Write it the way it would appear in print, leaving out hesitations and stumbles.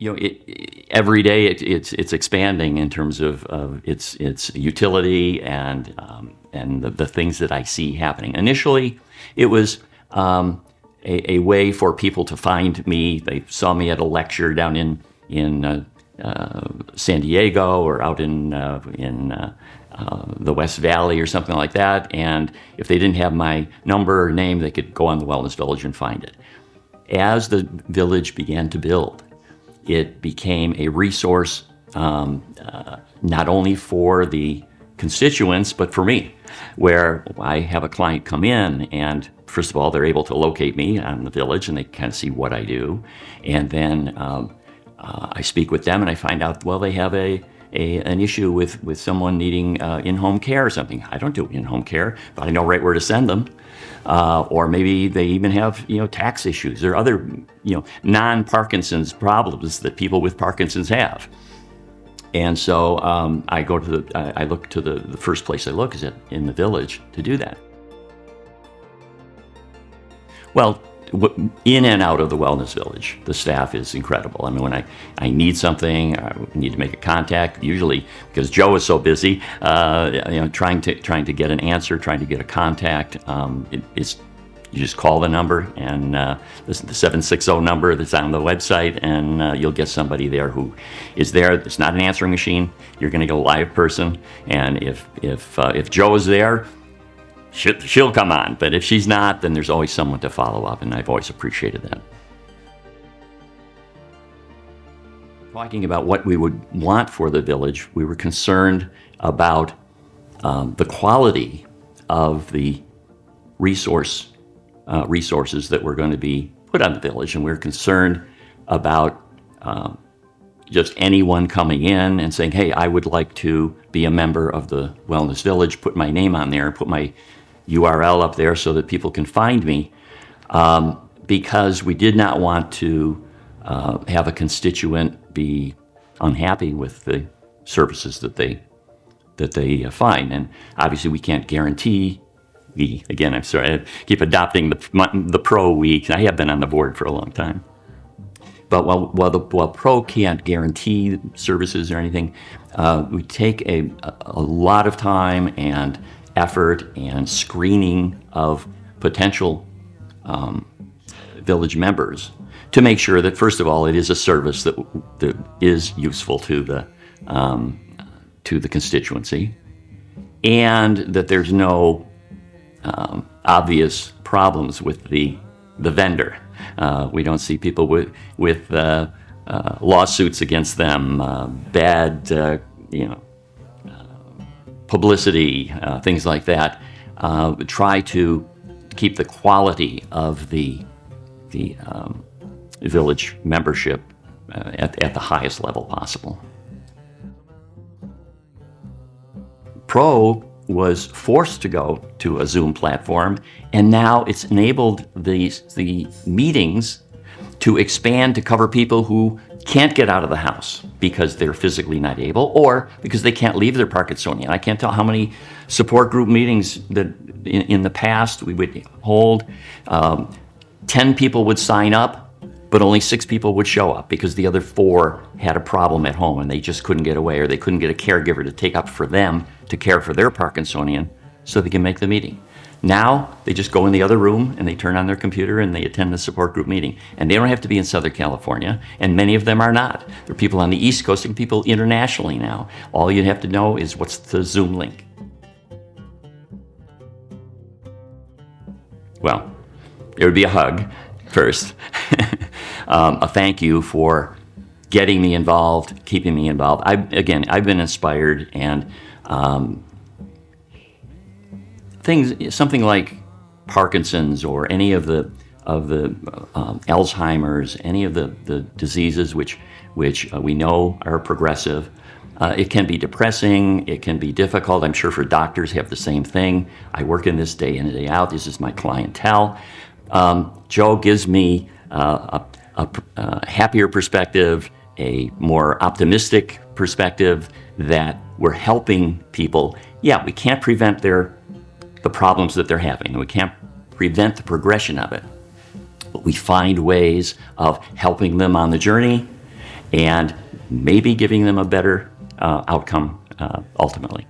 every day it's expanding in terms of its utility and the things that I see happening. Initially, it was a way for people to find me. They saw me at a lecture down in San Diego or out in the West Valley or something like that, and if they didn't have my number or name, they could go on the Wellness Village and find it. As the village began to build, it became a resource not only for the constituents, but for me, where I have a client come in and first of all, they're able to locate me on the village and they kind of see what I do. And then I speak with them and I find out, well, they have an issue with someone needing in-home care or something. I don't do in-home care, but I know right where to send them. Or maybe they even have, tax issues or other, non-Parkinson's problems that people with Parkinson's have. And so I look to the first place I look is in the village to do that. Well, in and out of the Wellness Village, the staff is incredible. I mean, when I need something, I need to make a contact, usually because Joe is so busy, trying to get an answer, trying to get a contact, you just call the number, and this is the 760 number that's on the website, and you'll get somebody there who is there. It's not an answering machine. You're going to get a live person, and if Joe is there, she'll come on. But if she's not, then there's always someone to follow up, and I've always appreciated that. Talking about what we would want for the village, we were concerned about the quality of the resources that were going to be put on the village, and we were concerned about just anyone coming in and saying, hey, I would like to be a member of the Wellness Village, put my name on there, put my URL up there so that people can find me, because we did not want to have a constituent be unhappy with the services that they find. And obviously we can't guarantee again, I'm sorry, I keep adopting the pro we. I have been on the board for a long time. But while pro can't guarantee services or anything, we take a lot of time and effort and screening of potential village members to make sure that, first of all, it is a service that is useful to the constituency, and that there's no obvious problems with the vendor. We don't see people with lawsuits against them, bad publicity, things like that. Try to keep the quality of the village membership at the highest level possible. Pro was forced to go to a Zoom platform, and now it's enabled the meetings to expand to cover people who can't get out of the house because they're physically not able, or because they can't leave their Parkinsonian. I can't tell how many support group meetings that in the past we would hold. 10 people would sign up, but only 6 people would show up because the other 4 had a problem at home and they just couldn't get away, or they couldn't get a caregiver to take up for them to care for their Parkinsonian so they can make the meeting. Now, they just go in the other room and they turn on their computer and they attend the support group meeting. And they don't have to be in Southern California, and many of them are not. There are people on the East Coast and people internationally now. All you have to know is what's the Zoom link. Well, it would be a hug first. A thank you for getting me involved, keeping me involved. I've been inspired, and something like Parkinson's or any of the Alzheimer's, any of the diseases which we know are progressive. It can be depressing, it can be difficult. I'm sure for doctors have the same thing. I work in this day in and day out. This is my clientele. Joe gives me a happier perspective, a more optimistic perspective that we're helping people. Yeah, we can't prevent the problems that they're having. We can't prevent the progression of it. But we find ways of helping them on the journey and maybe giving them a better outcome ultimately.